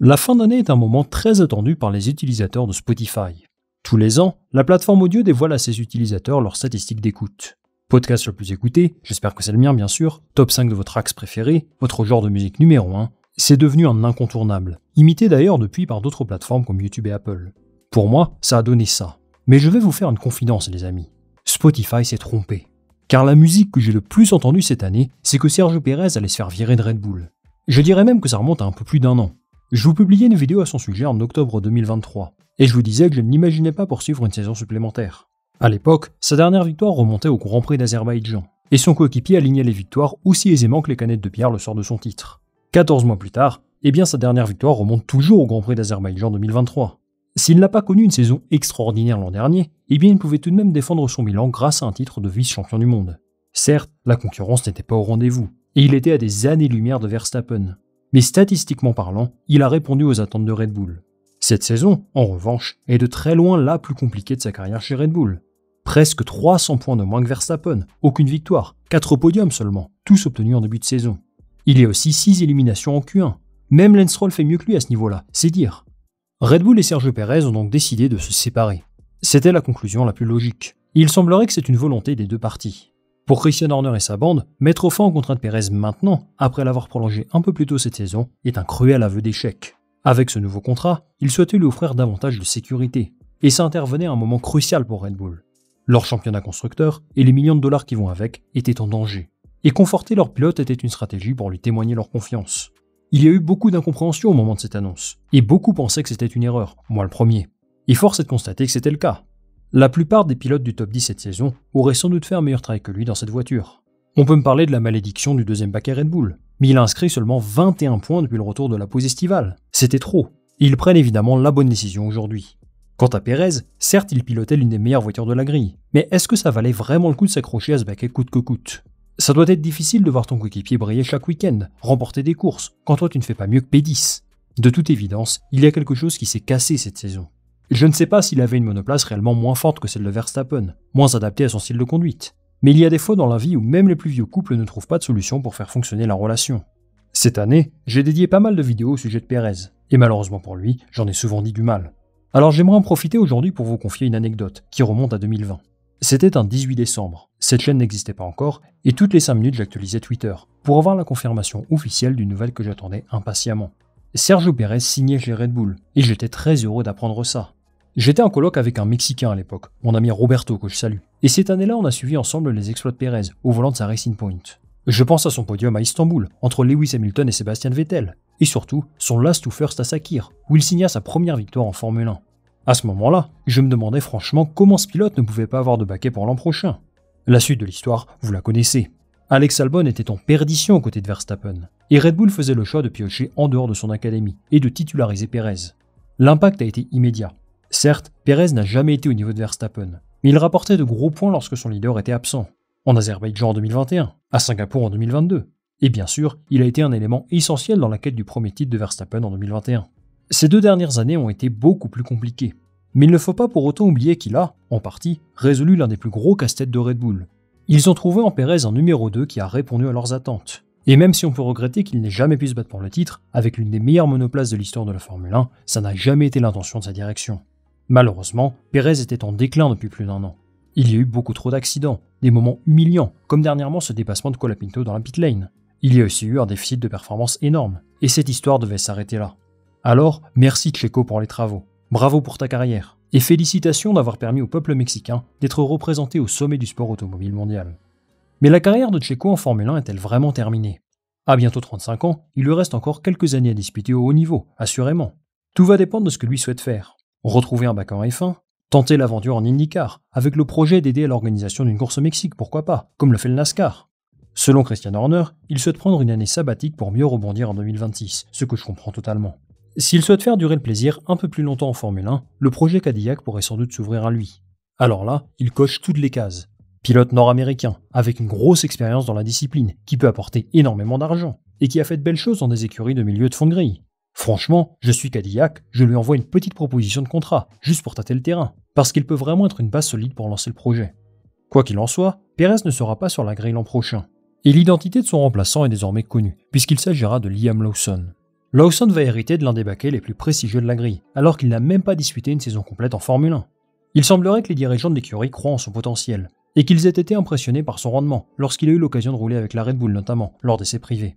La fin d'année est un moment très attendu par les utilisateurs de Spotify. Tous les ans, la plateforme audio dévoile à ses utilisateurs leurs statistiques d'écoute. Podcast le plus écouté, j'espère que c'est le mien bien sûr, top 5 de votre axe préféré, votre genre de musique numéro 1, c'est devenu un incontournable, imité d'ailleurs depuis par d'autres plateformes comme YouTube et Apple. Pour moi, ça a donné ça. Mais je vais vous faire une confidence les amis. Spotify s'est trompé. Car la musique que j'ai le plus entendue cette année, c'est que Sergio Pérez allait se faire virer de Red Bull. Je dirais même que ça remonte à un peu plus d'1 an. Je vous publiais une vidéo à son sujet en octobre 2023, et je vous disais que je ne l'imaginais pas poursuivre une saison supplémentaire. À l'époque, sa dernière victoire remontait au Grand Prix d'Azerbaïdjan, et son coéquipier alignait les victoires aussi aisément que les canettes de pierre le sort de son titre. 14 mois plus tard, sa dernière victoire remonte toujours au Grand Prix d'Azerbaïdjan 2023. S'il n'a pas connu une saison extraordinaire l'an dernier, il pouvait tout de même défendre son bilan grâce à un titre de vice-champion du monde. Certes, la concurrence n'était pas au rendez-vous, et il était à des années-lumière de Verstappen. Mais statistiquement parlant, il a répondu aux attentes de Red Bull. Cette saison, en revanche, est de très loin la plus compliquée de sa carrière chez Red Bull. Presque 300 points de moins que Verstappen, aucune victoire, 4 podiums seulement, tous obtenus en début de saison. Il y a aussi 6 éliminations en Q1. Même Lance Stroll fait mieux que lui à ce niveau-là, c'est dire. Red Bull et Sergio Pérez ont donc décidé de se séparer. C'était la conclusion la plus logique. Il semblerait que c'est une volonté des deux parties. Pour Christian Horner et sa bande, mettre fin au contrat de Pérez maintenant, après l'avoir prolongé un peu plus tôt cette saison, est un cruel aveu d'échec. Avec ce nouveau contrat, il souhaitait lui offrir davantage de sécurité, et ça intervenait à un moment crucial pour Red Bull. Leur championnat constructeur et les millions de dollars qui vont avec étaient en danger, et conforter leur pilote était une stratégie pour lui témoigner leur confiance. Il y a eu beaucoup d'incompréhension au moment de cette annonce, et beaucoup pensaient que c'était une erreur, moi le premier. Et force est de constater que c'était le cas. La plupart des pilotes du top 10 cette saison auraient sans doute fait un meilleur travail que lui dans cette voiture. On peut me parler de la malédiction du deuxième paquet Red Bull, mais il a inscrit seulement 21 points depuis le retour de la pause estivale. C'était trop. Et ils prennent évidemment la bonne décision aujourd'hui. Quant à Pérez, certes il pilotait l'une des meilleures voitures de la grille, mais est-ce que ça valait vraiment le coup de s'accrocher à ce baquet coûte que coûte ? Ça doit être difficile de voir ton coéquipier briller chaque week-end, remporter des courses, quand toi tu ne fais pas mieux que P10. De toute évidence, il y a quelque chose qui s'est cassé cette saison. Je ne sais pas s'il avait une monoplace réellement moins forte que celle de Verstappen, moins adaptée à son style de conduite. Mais il y a des fois dans la vie où même les plus vieux couples ne trouvent pas de solution pour faire fonctionner la relation. Cette année, j'ai dédié pas mal de vidéos au sujet de Pérez, et malheureusement pour lui, j'en ai souvent dit du mal. Alors j'aimerais en profiter aujourd'hui pour vous confier une anecdote qui remonte à 2020. C'était un 18 décembre, cette chaîne n'existait pas encore, et toutes les 5 minutes j'actualisais Twitter, pour avoir la confirmation officielle d'une nouvelle que j'attendais impatiemment. Sergio Pérez signait chez Red Bull, et j'étais très heureux d'apprendre ça. J'étais en coloc avec un Mexicain à l'époque, mon ami Roberto que je salue, et cette année-là on a suivi ensemble les exploits de Pérez, au volant de sa Racing Point. Je pense à son podium à Istanbul, entre Lewis Hamilton et Sebastian Vettel, et surtout son last to first à Sakir, où il signa sa première victoire en Formule 1. À ce moment-là, je me demandais franchement comment ce pilote ne pouvait pas avoir de baquet pour l'an prochain. La suite de l'histoire, vous la connaissez. Alex Albon était en perdition aux côtés de Verstappen, et Red Bull faisait le choix de piocher en dehors de son académie et de titulariser Pérez. L'impact a été immédiat. Certes, Pérez n'a jamais été au niveau de Verstappen, mais il rapportait de gros points lorsque son leader était absent. En Azerbaïdjan en 2021, à Singapour en 2022, et bien sûr, il a été un élément essentiel dans la quête du premier titre de Verstappen en 2021. Ces 2 dernières années ont été beaucoup plus compliquées, mais il ne faut pas pour autant oublier qu'il a, en partie, résolu l'un des plus gros casse-têtes de Red Bull. Ils ont trouvé en Pérez un numéro 2 qui a répondu à leurs attentes. Et même si on peut regretter qu'il n'ait jamais pu se battre pour le titre, avec l'une des meilleures monoplaces de l'histoire de la Formule 1, ça n'a jamais été l'intention de sa direction. Malheureusement, Pérez était en déclin depuis plus d'1 an. Il y a eu beaucoup trop d'accidents, des moments humiliants, comme dernièrement ce dépassement de Colapinto dans la pit lane. Il y a aussi eu un déficit de performance énorme, et cette histoire devait s'arrêter là. Alors, merci Checo pour les travaux, bravo pour ta carrière, et félicitations d'avoir permis au peuple mexicain d'être représenté au sommet du sport automobile mondial. Mais la carrière de Checo en Formule 1 est-elle vraiment terminée ? À bientôt 35 ans, il lui reste encore quelques années à disputer au haut niveau, assurément. Tout va dépendre de ce que lui souhaite faire. Retrouver un bac en F1, tenter l'aventure en IndyCar, avec le projet d'aider à l'organisation d'une course au Mexique, pourquoi pas, comme le fait le NASCAR. Selon Christian Horner, il souhaite prendre une année sabbatique pour mieux rebondir en 2026, ce que je comprends totalement. S'il souhaite faire durer le plaisir un peu plus longtemps en Formule 1, le projet Cadillac pourrait sans doute s'ouvrir à lui. Alors là, il coche toutes les cases. Pilote nord-américain, avec une grosse expérience dans la discipline, qui peut apporter énormément d'argent, et qui a fait de belles choses dans des écuries de milieu de fond de grille. Franchement, je suis Cadillac, je lui envoie une petite proposition de contrat, juste pour tâter le terrain, parce qu'il peut vraiment être une base solide pour lancer le projet. Quoi qu'il en soit, Pérez ne sera pas sur la grille l'an prochain. Et l'identité de son remplaçant est désormais connue, puisqu'il s'agira de Liam Lawson. Lawson va hériter de l'un des baquets les plus prestigieux de la grille, alors qu'il n'a même pas disputé une saison complète en Formule 1. Il semblerait que les dirigeants de l'écurie croient en son potentiel, et qu'ils aient été impressionnés par son rendement lorsqu'il a eu l'occasion de rouler avec la Red Bull notamment, lors d'essais privés.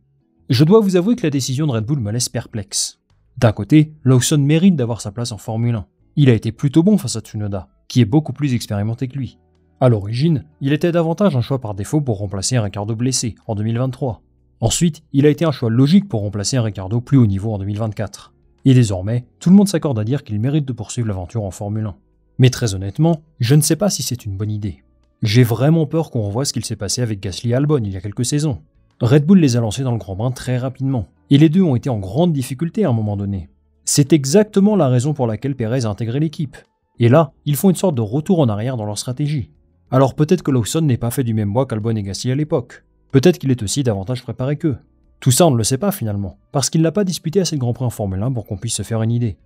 Je dois vous avouer que la décision de Red Bull me laisse perplexe. D'un côté, Lawson mérite d'avoir sa place en Formule 1. Il a été plutôt bon face à Tsunoda, qui est beaucoup plus expérimenté que lui. À l'origine, il était davantage un choix par défaut pour remplacer un Ricciardo blessé en 2023. Ensuite, il a été un choix logique pour remplacer un Ricciardo plus haut niveau en 2024. Et désormais, tout le monde s'accorde à dire qu'il mérite de poursuivre l'aventure en Formule 1. Mais très honnêtement, je ne sais pas si c'est une bonne idée. J'ai vraiment peur qu'on revoie ce qu'il s'est passé avec Gasly et Albon il y a quelques saisons. Red Bull les a lancés dans le grand bain très rapidement, et les deux ont été en grande difficulté à un moment donné. C'est exactement la raison pour laquelle Perez a intégré l'équipe. Et là, ils font une sorte de retour en arrière dans leur stratégie. Alors peut-être que Lawson n'est pas fait du même bois qu'Albon et Gasly à l'époque. Peut-être qu'il est aussi davantage préparé qu'eux. Tout ça on ne le sait pas finalement, parce qu'il n'a pas disputé assez de Grands Prix en Formule 1 pour qu'on puisse se faire une idée.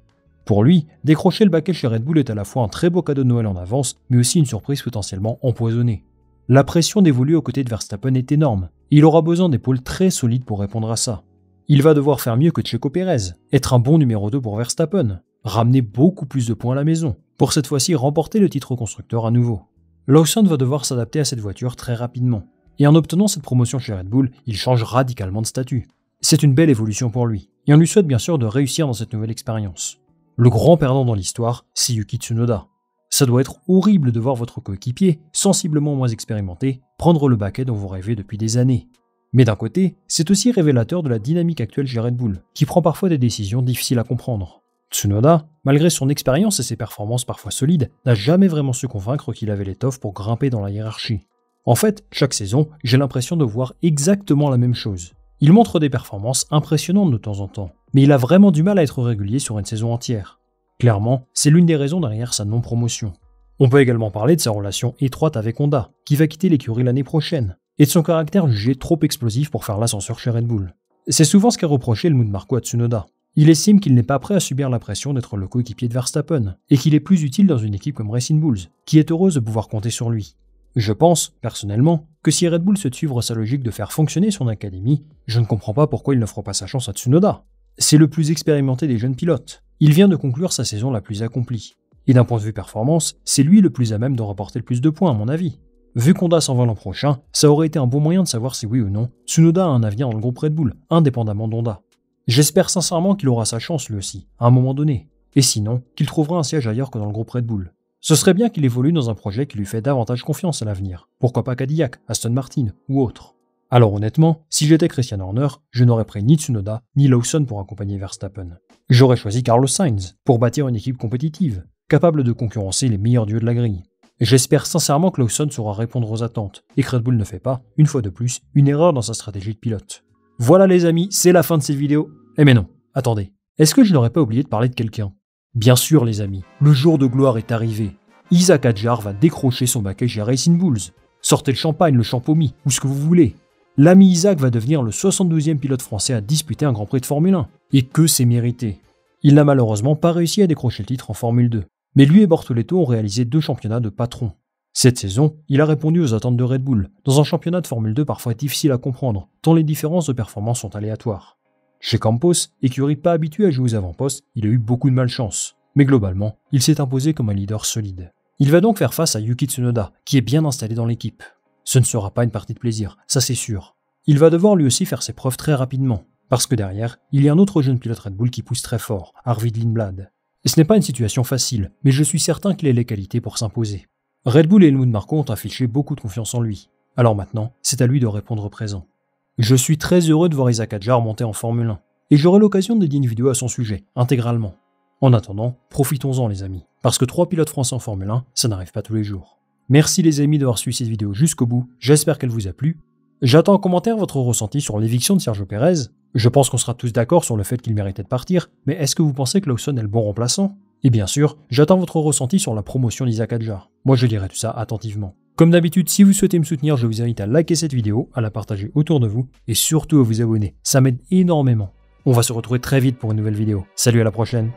Pour lui, décrocher le baquet chez Red Bull est à la fois un très beau cadeau de Noël en avance, mais aussi une surprise potentiellement empoisonnée. La pression dévolue aux côtés de Verstappen est énorme, et il aura besoin d'épaules très solides pour répondre à ça. Il va devoir faire mieux que Checo Pérez, être un bon numéro 2 pour Verstappen, ramener beaucoup plus de points à la maison, pour cette fois-ci remporter le titre constructeur à nouveau. Lawson va devoir s'adapter à cette voiture très rapidement, et en obtenant cette promotion chez Red Bull, il change radicalement de statut. C'est une belle évolution pour lui, et on lui souhaite bien sûr de réussir dans cette nouvelle expérience. Le grand perdant dans l'histoire, c'est Yuki Tsunoda. Ça doit être horrible de voir votre coéquipier, sensiblement moins expérimenté, prendre le baquet dont vous rêvez depuis des années. Mais d'un côté, c'est aussi révélateur de la dynamique actuelle chez Red Bull, qui prend parfois des décisions difficiles à comprendre. Tsunoda, malgré son expérience et ses performances parfois solides, n'a jamais vraiment su convaincre qu'il avait l'étoffe pour grimper dans la hiérarchie. En fait, chaque saison, j'ai l'impression de voir exactement la même chose. Il montre des performances impressionnantes de temps en temps, mais il a vraiment du mal à être régulier sur une saison entière. Clairement, c'est l'une des raisons derrière sa non-promotion. On peut également parler de sa relation étroite avec Honda, qui va quitter l'écurie l'année prochaine, et de son caractère jugé trop explosif pour faire l'ascenseur chez Red Bull. C'est souvent ce qu'a reproché Helmut Marko à Tsunoda. Il estime qu'il n'est pas prêt à subir la pression d'être le coéquipier de Verstappen, et qu'il est plus utile dans une équipe comme Racing Bulls, qui est heureuse de pouvoir compter sur lui. Je pense, personnellement, que si Red Bull souhaite suivre sa logique de faire fonctionner son académie, je ne comprends pas pourquoi il n'offre pas sa chance à Tsunoda. C'est le plus expérimenté des jeunes pilotes. Il vient de conclure sa saison la plus accomplie. Et d'un point de vue performance, c'est lui le plus à même de rapporter le plus de points à mon avis. Vu qu'Honda s'en va l'an prochain, ça aurait été un bon moyen de savoir si oui ou non, Tsunoda a un avenir dans le groupe Red Bull, indépendamment d'Honda. J'espère sincèrement qu'il aura sa chance lui aussi, à un moment donné. Et sinon, qu'il trouvera un siège ailleurs que dans le groupe Red Bull. Ce serait bien qu'il évolue dans un projet qui lui fait davantage confiance à l'avenir. Pourquoi pas Cadillac, Aston Martin ou autre. Alors honnêtement, si j'étais Christian Horner, je n'aurais pris ni Tsunoda ni Lawson pour accompagner Verstappen. J'aurais choisi Carlos Sainz pour bâtir une équipe compétitive, capable de concurrencer les meilleurs dieux de la grille. J'espère sincèrement que Lawson saura répondre aux attentes et que Red Bull ne fait pas, une fois de plus, une erreur dans sa stratégie de pilote. Voilà les amis, c'est la fin de cette vidéo. Eh mais non, attendez, est-ce que je n'aurais pas oublié de parler de quelqu'un ? Bien sûr les amis, le jour de gloire est arrivé. Isack Hadjar va décrocher son baquet chez Racing Bulls. Sortez le champagne, le champomis, ou ce que vous voulez. L'ami Isack va devenir le 72e pilote français à disputer un Grand Prix de Formule 1. Et que c'est mérité. Il n'a malheureusement pas réussi à décrocher le titre en Formule 2. Mais lui et Bortoleto ont réalisé 2 championnats de patron. Cette saison, il a répondu aux attentes de Red Bull, dans un championnat de Formule 2 parfois difficile à comprendre, tant les différences de performance sont aléatoires. Chez Campos, écurie pas habituée à jouer aux avant-postes, il a eu beaucoup de malchance. Mais globalement, il s'est imposé comme un leader solide. Il va donc faire face à Yuki Tsunoda, qui est bien installé dans l'équipe. Ce ne sera pas une partie de plaisir, ça c'est sûr. Il va devoir lui aussi faire ses preuves très rapidement, parce que derrière, il y a un autre jeune pilote Red Bull qui pousse très fort, Arvid Lindblad. Ce n'est pas une situation facile, mais je suis certain qu'il a les qualités pour s'imposer. Red Bull et Helmut Marko ont affiché beaucoup de confiance en lui. Alors maintenant, c'est à lui de répondre présent. Je suis très heureux de voir Isack Hadjar monter en Formule 1, et j'aurai l'occasion de dédier une vidéo à son sujet, intégralement. En attendant, profitons-en les amis, parce que 3 pilotes français en Formule 1, ça n'arrive pas tous les jours. Merci les amis d'avoir suivi cette vidéo jusqu'au bout, j'espère qu'elle vous a plu. J'attends en commentaire votre ressenti sur l'éviction de Sergio Pérez. Je pense qu'on sera tous d'accord sur le fait qu'il méritait de partir, mais est-ce que vous pensez que Lawson est le bon remplaçant ? Et bien sûr, j'attends votre ressenti sur la promotion d'Isack Hadjar. Moi je lirai tout ça attentivement. Comme d'habitude, si vous souhaitez me soutenir, je vous invite à liker cette vidéo, à la partager autour de vous, et surtout à vous abonner, ça m'aide énormément. On va se retrouver très vite pour une nouvelle vidéo. Salut, à la prochaine.